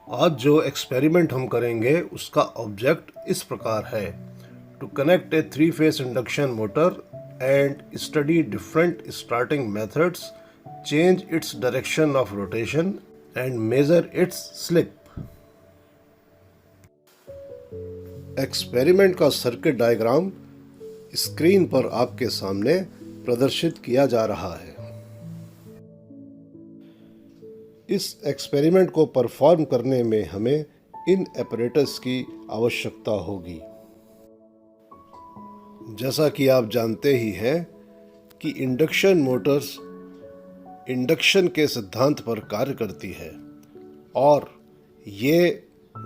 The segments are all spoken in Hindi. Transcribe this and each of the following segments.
आज जो एक्सपेरिमेंट हम करेंगे उसका ऑब्जेक्ट इस प्रकार है। To connect a 3-phase induction motor and study different starting methods, change its direction of rotation and measure its slip. Experiment का सर्किट डायग्राम स्क्रीन पर आपके सामने प्रदर्शित किया जा रहा है। इस एक्सपेरिमेंट को परफॉर्म करने में हमें इन apparatus की आवश्यकता होगी। जैसा कि आप जानते ही हैं कि इंडक्शन मोटर्स इंडक्शन के सिद्धांत पर कार्य करती है और ये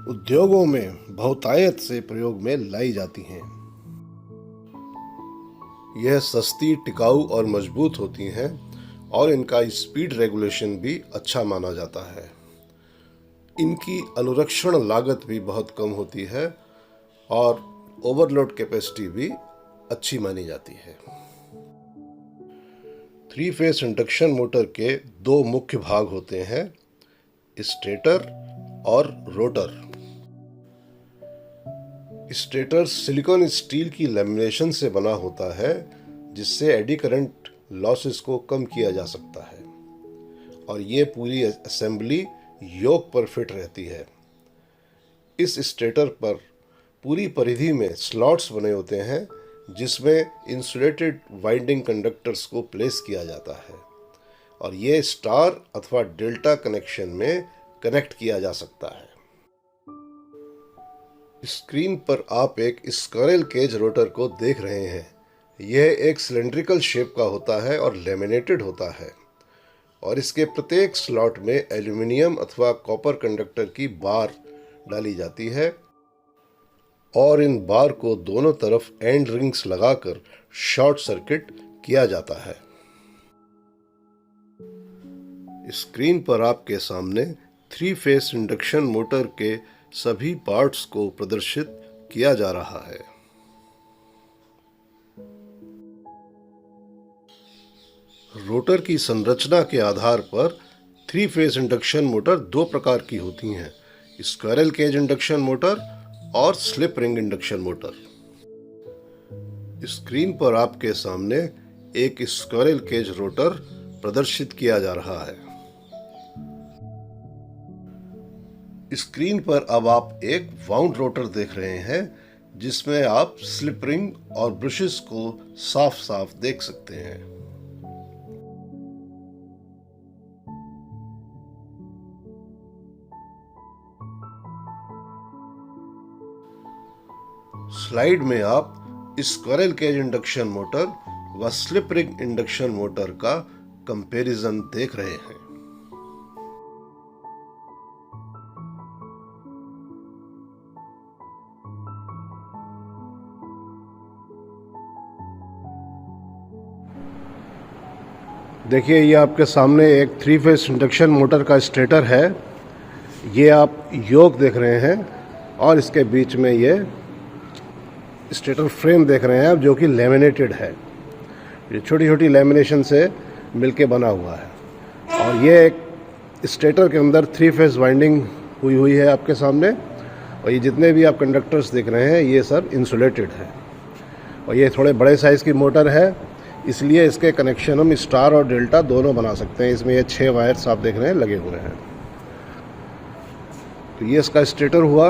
उद्योगों में बहुतायत से प्रयोग में लाई जाती हैं। यह सस्ती, टिकाऊ और मजबूत होती हैं और इनका स्पीड रेगुलेशन भी अच्छा माना जाता है। इनकी अनुरक्षण लागत भी बहुत कम होती है और ओवरलोड कैपेसिटी भी अच्छी मानी जाती है। 3-phase इंडक्शन मोटर के दो मुख्य भाग होते हैं, स्टेटर और रोटर। स्टेटर सिलिकॉन स्टील की लैमिनेशन से बना होता है जिससे एडी करंट लॉसेस को कम किया जा सकता है और ये पूरी असेंबली योक पर फिट रहती है। इस स्टेटर पर पूरी परिधि में स्लॉट्स बने होते हैं जिसमें इंसुलेटेड वाइंडिंग कंडक्टर्स को प्लेस किया जाता है और ये स्टार अथवा डेल्टा कनेक्शन में कनेक्ट किया जा सकता है। स्क्रीन पर आप एक स्क्विरल केज रोटर को देख रहे हैं। यह एक सिलेंड्रिकल शेप का होता है और लेमिनेटेड होता है और इसके प्रत्येक स्लॉट में एल्यूमिनियम अथवा कॉपर कंडक्टर की बार डाली जाती है और इन बार को दोनों तरफ एंड रिंग्स लगाकर शॉर्ट सर्किट किया जाता है। स्क्रीन पर आपके सामने 3-phase इंडक्शन मोटर के सभी पार्ट्स को प्रदर्शित किया जा रहा है। रोटर की संरचना के आधार पर 3-phase इंडक्शन मोटर दो प्रकार की होती हैं, स्क्विरल केज इंडक्शन मोटर और slip ring induction motor. Screen पर आपके सामने एक स्क्विरल केज रोटर प्रदर्शित किया जा रहा है। स्क्रीन पर अब आप एक वाउंड रोटर देख रहे हैं जिसमें आप स्लिप रिंग और ब्रशेस को साफ साफ देख सकते हैं। स्लाइड में आप स्क्विरल केज इंडक्शन मोटर व स्लिप रिंग इंडक्शन मोटर का कंपैरिजन देख रहे हैं। देखिए, ये आपके सामने एक 3-phase इंडक्शन मोटर का स्टेटर है। ये आप योक देख रहे हैं और इसके बीच में ये स्टेटर फ्रेम देख रहे हैं आप, जो कि लेमिनेटेड है। ये छोटी छोटी लेमिनेशन से मिलके बना हुआ है और ये एक स्टेटर के अंदर 3-phase वाइंडिंग हुई है आपके सामने और ये जितने भी आप कंडक्टर्स देख रहे हैं ये सब इंसुलेटेड है और ये थोड़े बड़े साइज़ की मोटर है, इसलिए इसके कनेक्शन हम स्टार और डेल्टा दोनों बना सकते हैं। इसमें ये 6 वायर्स आप देख रहे हैं लगे हुए हैं। तो ये इसका स्टेटर हुआ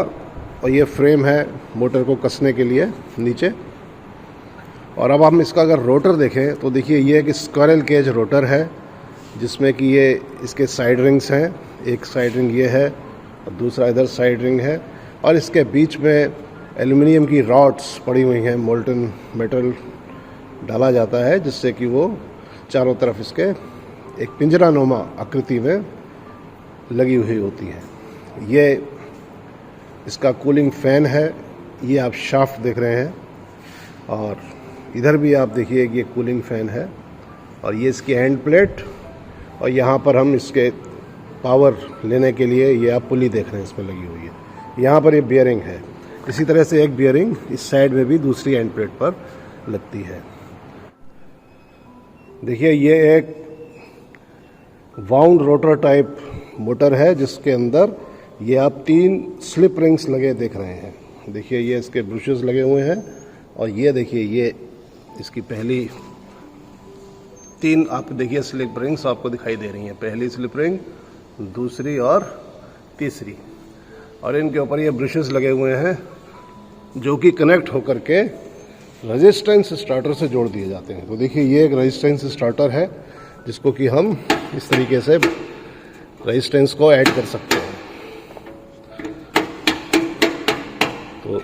और ये फ्रेम है मोटर को कसने के लिए नीचे। और अब हम इसका अगर रोटर देखें तो देखिए, ये एक स्क्विरल केज रोटर है जिसमें कि ये इसके साइड रिंग्स हैं। एक साइड रिंग ये है और दूसरा इधर साइड रिंग है और इसके बीच में एल्युमिनियम की रॉड्स पड़ी हुई हैं। मोल्टन मेटल डाला जाता है जिससे कि वो चारों तरफ इसके एक पिंजरानुमा आकृति में लगी हुई होती है। ये इसका कूलिंग फैन है, ये आप शाफ्ट देख रहे हैं और इधर भी आप देखिए ये कूलिंग फैन है और ये इसकी एंड प्लेट और यहाँ पर हम इसके पावर लेने के लिए ये आप पुली देख रहे हैं इसमें लगी हुई है। यहाँ पर ये बियरिंग है। इसी तरह से एक बियरिंग इस साइड में भी दूसरी एंड प्लेट पर लगती है। देखिए, ये एक वाउंड रोटर टाइप मोटर है जिसके अंदर ये आप 3 स्लिप रिंग्स लगे देख रहे हैं। देखिए ये इसके ब्रशेस लगे हुए हैं और ये देखिए ये इसकी पहली 3 आप देखिए स्लिप रिंग्स आपको दिखाई दे रही हैं। पहली स्लिप रिंग, दूसरी और तीसरी, और इनके ऊपर ये ब्रशेस लगे हुए हैं जो कि कनेक्ट होकर के रेजिस्टेंस स्टार्टर से जोड़ दिए जाते हैं। तो देखिए ये एक रेजिस्टेंस स्टार्टर है जिसको कि हम इस तरीके से रेजिस्टेंस को ऐड कर सकते हैं। तो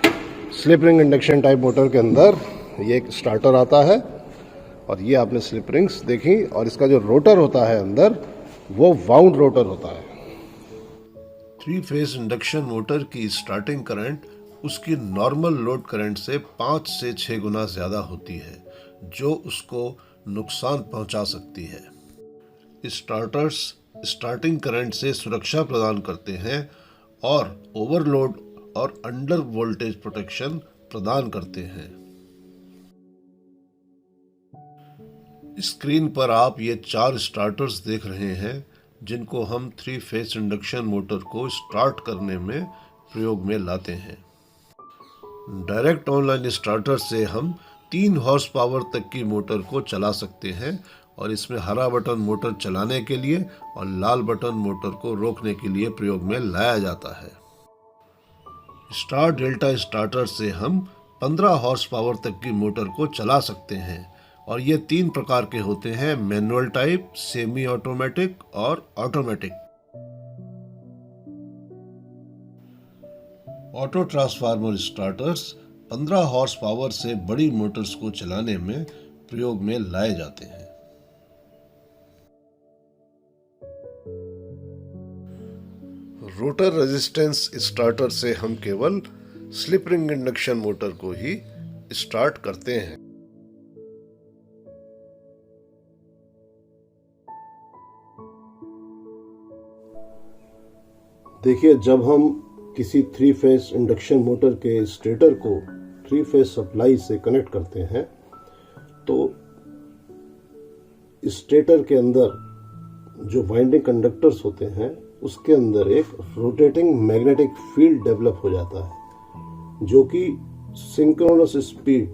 slip ring induction type motor के अंदर ये एक स्टार्टर आता है और ये आपने स्लिप रिंग्स देखी, और इसका जो रोटर होता है अंदर वो वाउंड रोटर होता है। 3 फेज इंडक्शन मोटर की स्टार्टिंग करंट उसकी नॉर्मल लोड करंट से 5 से 6 गुना ज़्यादा होती है, जो उसको नुकसान पहुंचा सकती है। स्टार्टर्स स्टार्टिंग करंट से सुरक्षा प्रदान करते हैं और ओवरलोड और अंडर वोल्टेज प्रोटेक्शन प्रदान करते हैं। स्क्रीन पर आप ये 4 स्टार्टर्स देख रहे हैं जिनको हम 3 फेज इंडक्शन मोटर को स्टार्ट करने में प्रयोग में लाते हैं। डायरेक्ट ऑनलाइन स्टार्टर से हम 3 हॉर्स पावर तक की मोटर को चला सकते हैं, और इसमें हरा बटन मोटर चलाने के लिए और लाल बटन मोटर को रोकने के लिए प्रयोग में लाया जाता है। स्टार डेल्टा स्टार्टर से हम 15 हॉर्स पावर तक की मोटर को चला सकते हैं, और ये 3 प्रकार के होते हैं: मैनुअल टाइप, सेमी ऑटोमेटिक और automatic. Auto transformer starters 15 horse power से बड़ी मोटर्स को चलाने में प्रयोग में लाए जाते हैं। रोटर रेजिस्टेंस स्टार्टर से हम केवल स्लिप रिंग इंडक्शन मोटर को ही स्टार्ट करते हैं। देखिए जब हम किसी 3 फेज इंडक्शन मोटर के स्टेटर को 3 फेज सप्लाई से कनेक्ट करते हैं तो स्टेटर के अंदर जो वाइंडिंग कंडक्टर्स होते हैं उसके अंदर एक रोटेटिंग मैग्नेटिक फील्ड डेवलप हो जाता है जो कि सिंक्रोनस स्पीड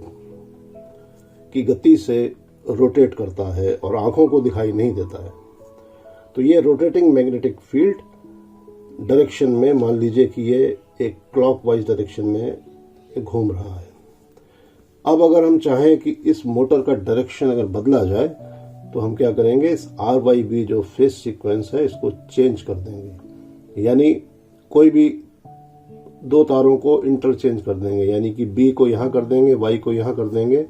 की गति से रोटेट करता है और आंखों को दिखाई नहीं देता है। तो ये रोटेटिंग मैग्नेटिक फील्ड डायरेक्शन में, मान लीजिए कि ये एक क्लॉकवाइज डायरेक्शन में घूम रहा है। अब अगर हम चाहें कि इस मोटर का डायरेक्शन अगर बदला जाए तो हम क्या करेंगे, इस RYB जो फेज सीक्वेंस है इसको चेंज कर देंगे, यानी कोई भी 2 तारों को इंटरचेंज कर देंगे, यानी कि B को यहाँ कर देंगे, Y को यहाँ कर देंगे,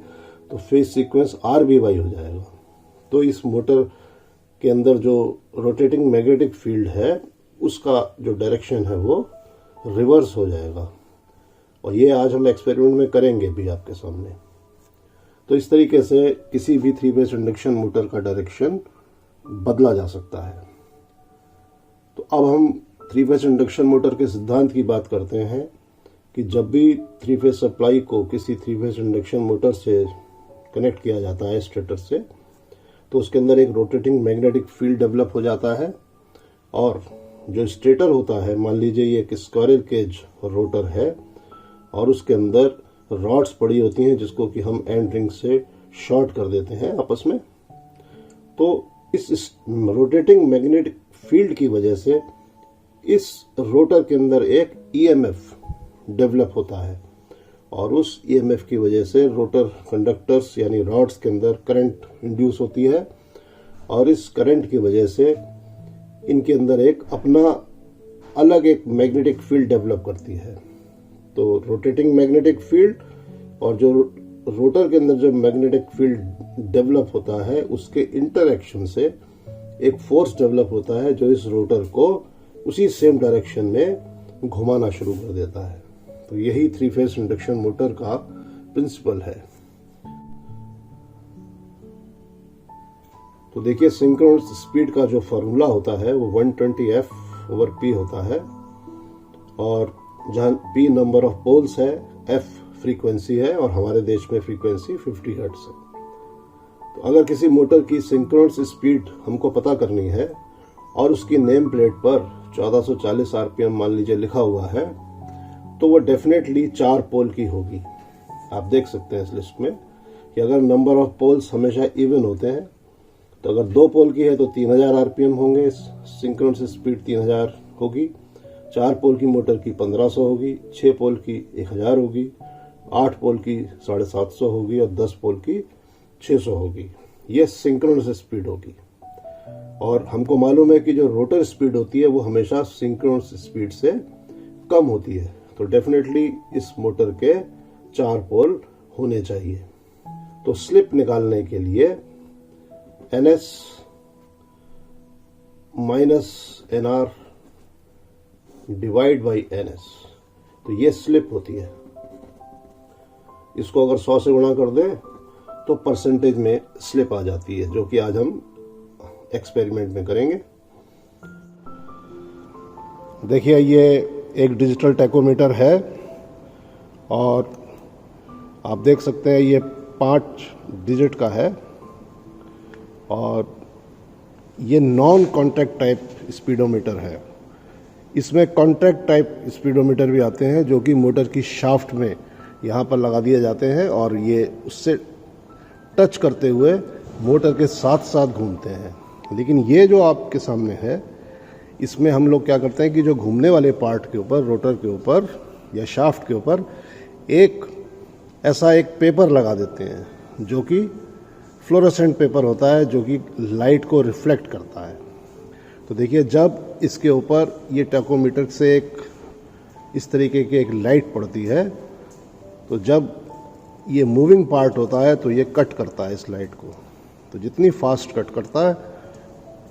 तो फेज सीक्वेंस RBY हो जाएगा। तो इस मोटर के अंदर जो रोटेटिंग मैग्नेटिक फील्ड है उसका जो डायरेक्शन है वो रिवर्स हो जाएगा, और ये आज हम एक्सपेरिमेंट में करेंगे भी आपके सामने। तो इस तरीके से किसी भी 3 फेज इंडक्शन मोटर का डायरेक्शन बदला जा सकता है। तो अब हम 3 फेज इंडक्शन मोटर के सिद्धांत की बात करते हैं कि जब भी 3 फेज सप्लाई को किसी 3 फेज इंडक्शन मोटर से कनेक्ट किया जाता है स्टेटर से, तो उसके अंदर एक रोटेटिंग मैग्नेटिक फील्ड डेवलप हो जाता है, और जो स्टेटर होता है, मान लीजिए ये एक स्क्वायरल केज रोटर है और उसके अंदर रॉड्स पड़ी होती हैं जिसको कि हम एंड रिंग से शॉर्ट कर देते हैं आपस में। तो इस रोटेटिंग मैग्नेटिक फील्ड की वजह से इस रोटर के अंदर एक EMF डेवलप होता है, और उस EMF की वजह से रोटर कंडक्टर्स यानी रॉड्स के अंदर करंट इंड्यूस होती है, और इस करंट की वजह से इनके अंदर एक अपना अलग एक मैग्नेटिक फील्ड डेवलप करती है। तो रोटेटिंग मैग्नेटिक फील्ड और जो रोटर के अंदर जो मैग्नेटिक फील्ड डेवलप होता है उसके इंटरैक्शन से एक फोर्स डेवलप होता है जो इस रोटर को उसी सेम डायरेक्शन में घुमाना शुरू कर देता है। तो यही 3 फेज इंडक्शन मोटर का प्रिंसिपल है। तो देखिए सिंक्रोनस स्पीड का जो फॉर्मूला होता है वो 120F/P होता है, और जहां P नंबर ऑफ पोल्स है, F फ्रीक्वेंसी है, और हमारे देश में फ्रीक्वेंसी 50 हर्ट्ज है। तो अगर किसी मोटर की सिंक्रोनस स्पीड हमको पता करनी है और उसकी नेम प्लेट पर 1440 आरपीएम मान लीजिए लिखा हुआ है, तो वो डेफिनेटली 4 पोल की होगी। आप देख सकते हैं इस लिस्ट में कि अगर नंबर ऑफ पोल्स हमेशा इवन होते हैं, तो अगर 2 पोल की है तो 3000 आरपीएम होंगे, सिंक्रोनस स्पीड 3000 होगी। 4 पोल की मोटर की 1500 होगी, 6 पोल की 1000 होगी, 8 पोल की 750 होगी और 10 पोल की 600 होगी। ये सिंक्रोनस स्पीड होगी। और हमको मालूम है कि जो रोटर स्पीड होती है वो हमेशा सिंक्रोनस स्पीड से कम होती है, तो डेफिनेटली इस मोटर के 4 पोल होने चाहिए। तो स्लिप निकालने के लिए NS minus NR divide by NS, तो ये स्लिप होती है। इसको अगर 100 से गुणा कर दें तो परसेंटेज में स्लिप आ जाती है, जो कि आज हम एक्सपेरिमेंट में करेंगे। देखिए ये एक डिजिटल टैकोमीटर है और आप देख सकते हैं ये 5 डिजिट का है और ये नॉन कॉन्टैक्ट टाइप स्पीडोमीटर है। इसमें कॉन्टैक्ट टाइप स्पीडोमीटर भी आते हैं जो कि मोटर की शाफ्ट में यहाँ पर लगा दिए जाते हैं और ये उससे टच करते हुए मोटर के साथ साथ घूमते हैं। लेकिन ये जो आपके सामने है, इसमें हम लोग क्या करते हैं कि जो घूमने वाले पार्ट के ऊपर, रोटर के ऊपर या शाफ्ट के ऊपर एक ऐसा एक पेपर लगा देते हैं जो कि फ्लोरोसेंट पेपर होता है, जो कि लाइट को रिफ्लेक्ट करता है। तो देखिए जब इसके ऊपर ये टैकोमीटर से एक इस तरीके की एक लाइट पड़ती है, तो जब ये मूविंग पार्ट होता है तो ये कट करता है इस लाइट को। तो जितनी फास्ट कट करता है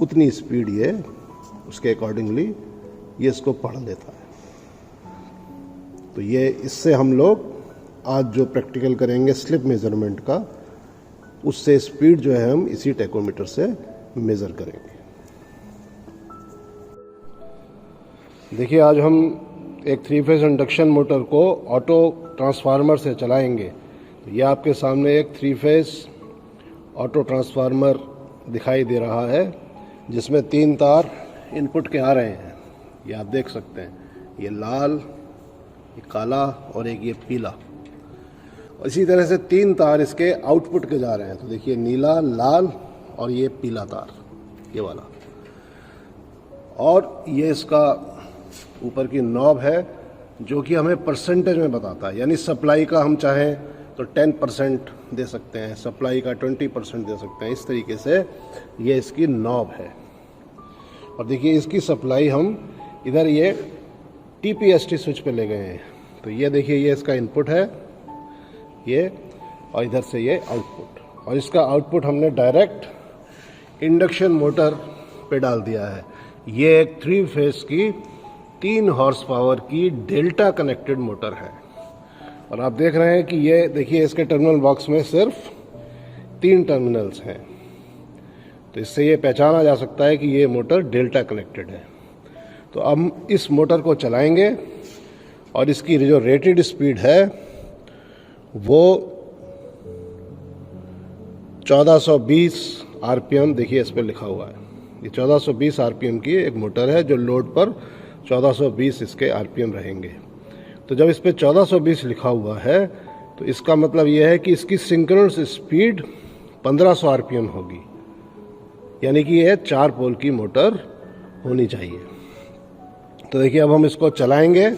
उतनी स्पीड ये उसके अकॉर्डिंगली ये इसको पढ़ लेता है। तो ये इससे हम लोग आज जो प्रैक्टिकल करेंगे स्लिप मेजरमेंट का, उससे स्पीड जो है हम इसी टैकोमीटर से मेज़र करेंगे। देखिए आज हम एक 3 फेज इंडक्शन मोटर को ऑटो ट्रांसफार्मर से चलाएंगे। तो ये आपके सामने एक 3 फेज ऑटो ट्रांसफार्मर दिखाई दे रहा है जिसमें 3 तार इनपुट के आ रहे हैं। ये आप देख सकते हैं, ये लाल, ये काला और एक ये पीला। और इसी तरह से 3 तार इसके आउटपुट के जा रहे हैं। तो देखिए नीला, लाल और ये पीला तार, ये वाला। और ये इसका ऊपर की नॉब है जो कि हमें परसेंटेज में बताता है, यानी सप्लाई का हम चाहें तो 10% दे सकते हैं, सप्लाई का 20% दे सकते हैं। इस तरीके से ये इसकी नॉब है। और देखिए इसकी सप्लाई हम इधर ये TPST स्विच पे ले गए हैं। तो ये देखिए ये इसका इनपुट है ये, और इधर से ये आउटपुट, और इसका आउटपुट हमने डायरेक्ट इंडक्शन मोटर पे डाल दिया है। ये एक 3 फेज की 3 हॉर्स पावर की डेल्टा कनेक्टेड मोटर है। और आप देख रहे हैं कि ये देखिए इसके टर्मिनल बॉक्स में सिर्फ 3 टर्मिनल्स हैं। तो इससे ये पहचाना जा सकता है कि ये मोटर डेल्टा कनेक्टेड है। तो अब इस मोटर को चलाएंगे और इसकी जो रेटेड स्पीड है वो 1420 आरपीएम, देखिए इस पर लिखा हुआ है। ये 1420 आरपीएम की एक मोटर है जो लोड पर 1420 इसके आरपीएम रहेंगे। तो जब इस पर 1420 लिखा हुआ है तो इसका मतलब यह है कि इसकी सिंक्रोनस स्पीड 1500 आरपीएम होगी, यानी कि यह 4 पोल की मोटर होनी चाहिए। तो देखिए अब हम इसको चलाएंगे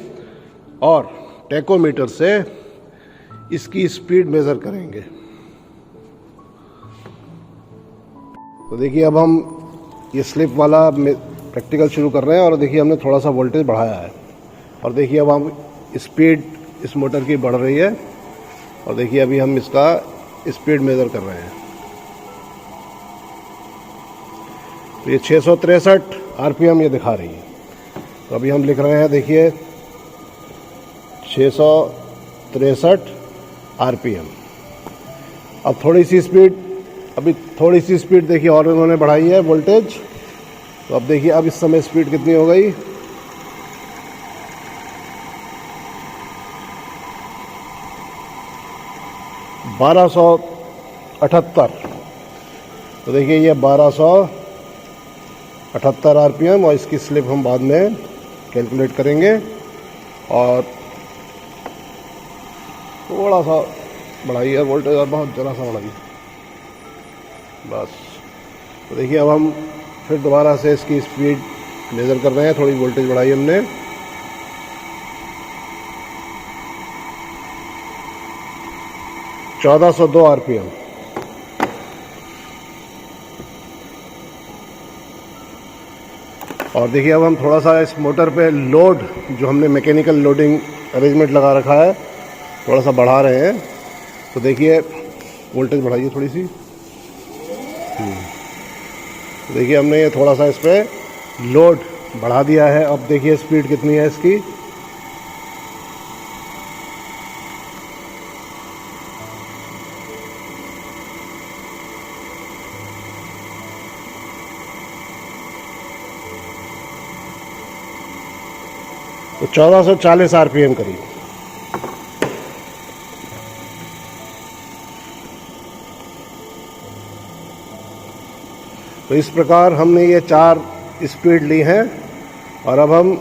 और टैकोमीटर से इसकी स्पीड मेज़र करेंगे। तो देखिए अब हम ये स्लिप वाला प्रैक्टिकल शुरू कर रहे हैं और देखिए हमने थोड़ा सा वोल्टेज बढ़ाया है। और देखिए अब हम स्पीड इस मोटर की बढ़ रही है और देखिए अभी हम इसका स्पीड मेज़र कर रहे हैं। तो ये 663 आरपीएम ये दिखा रही है। तो अभी हम लिख रहे हैं, देखिए 663 आरपीएम। अब थोड़ी सी स्पीड देखिए और उन्होंने बढ़ाई है वोल्टेज। तो अब देखिए अब इस समय स्पीड कितनी हो गई, 1278। तो देखिए ये 1278 78 आरपीएम, और इसकी स्लिप हम बाद में कैलकुलेट करेंगे। और थोड़ा सा बढ़ाइए वोल्टेज, और बहुत ज़रा सा बढ़ाइए बस। तो देखिए अब हम फिर दोबारा से इसकी स्पीड मेज़र कर रहे हैं। थोड़ी वोल्टेज बढ़ाई हमने। तो 1402 आरपीएम। और देखिए अब हम थोड़ा सा इस मोटर पे लोड, जो हमने मैकेनिकल लोडिंग अरेंजमेंट लगा रखा है, थोड़ा सा बढ़ा रहे हैं। तो देखिए वोल्टेज बढ़ाइए थोड़ी सी। तो देखिए हमने ये थोड़ा सा इस पर लोड बढ़ा दिया है। अब देखिए स्पीड कितनी है इसकी। तो 1440 आरपीएम करीब। तो इस प्रकार हमने ये 4 स्पीड ली हैं। और अब हम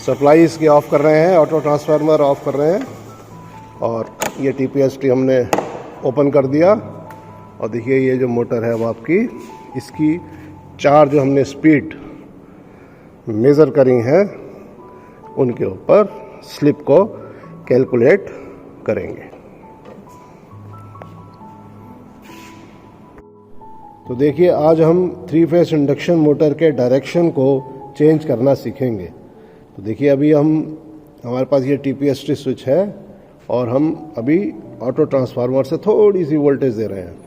सप्लाई इसकी ऑफ कर रहे हैं, ऑटो ट्रांसफार्मर ऑफ कर रहे हैं। और ये TPST हमने ओपन कर दिया। और देखिए ये जो मोटर है वो आपकी, इसकी 4 जो हमने स्पीड मेज़र करी हैं उनके ऊपर स्लिप को कैलकुलेट करेंगे। तो देखिए आज हम 3 फेस इंडक्शन मोटर के डायरेक्शन को चेंज करना सीखेंगे। तो देखिए अभी हमारे पास ये TPST स्विच है, और हम अभी ऑटो ट्रांसफार्मर से थोड़ी सी वोल्टेज दे रहे हैं।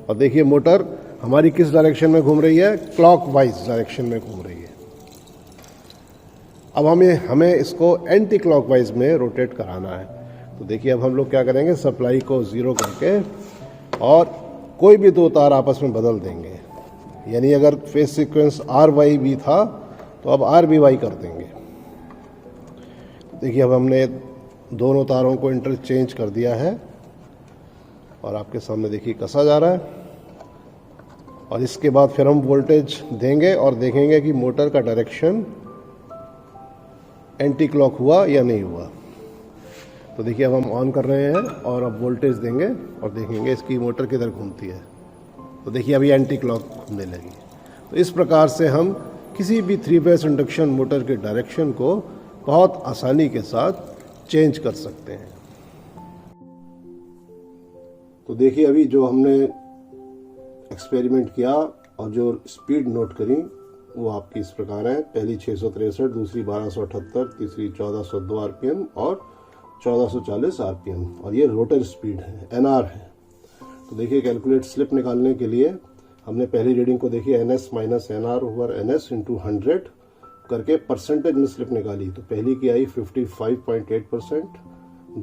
और देखिए मोटर हमारी किस डायरेक्शन में घूम रही है, क्लॉकवाइज डायरेक्शन में घूम रही है। अब हमें इसको एंटी क्लॉकवाइज में रोटेट कराना है। तो देखिए अब हम लोग क्या करेंगे, सप्लाई को 0 करके और कोई भी 2 तार आपस में बदल देंगे। यानी अगर फेस सीक्वेंस RYB था तो अब RBY कर देंगे। देखिए अब हमने दोनों तारों को इंटरचेंज कर दिया है, और आपके सामने देखिए कसा जा रहा है। और इसके बाद फिर हम वोल्टेज देंगे और देखेंगे कि मोटर का डायरेक्शन एंटी क्लॉक हुआ या नहीं हुआ। तो देखिए अब हम ऑन कर रहे हैं और अब वोल्टेज देंगे और देखेंगे इसकी मोटर किधर घूमती है। तो देखिए अभी एंटी क्लॉक घूमने लगी। तो इस प्रकार से हम किसी भी 3 फेस इंडक्शन मोटर के डायरेक्शन को बहुत आसानी के साथ चेंज कर सकते हैं। तो देखिए अभी जो हमने एक्सपेरिमेंट किया और जो स्पीड नोट करी वो आपकी इस प्रकार है। पहली 663, दूसरी 1278, तीसरी 1402 आरपीएम और 1440 आरपीएम। और ये रोटर स्पीड है, NR है। तो देखिए कैलकुलेट स्लिप निकालने के लिए हमने पहली रीडिंग को देखिए NS minus NR over NS into 100 करके परसेंटेज में स्लिप निकाली। तो पहली की आई 55.8%,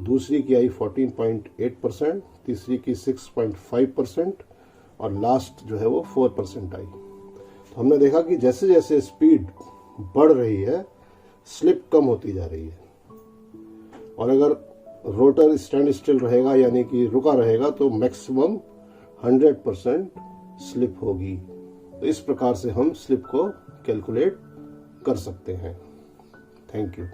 दूसरी की आई 14.8%, तीसरी की 6.5% और लास्ट जो है वो 4% आई। तो हमने देखा कि जैसे जैसे स्पीड बढ़ रही है स्लिप कम होती जा रही है। और अगर रोटर स्टैंड स्टिल रहेगा यानी कि रुका रहेगा तो मैक्सिमम 100% स्लिप होगी। तो इस प्रकार से हम स्लिप को कैलकुलेट कर सकते हैं। Thank you.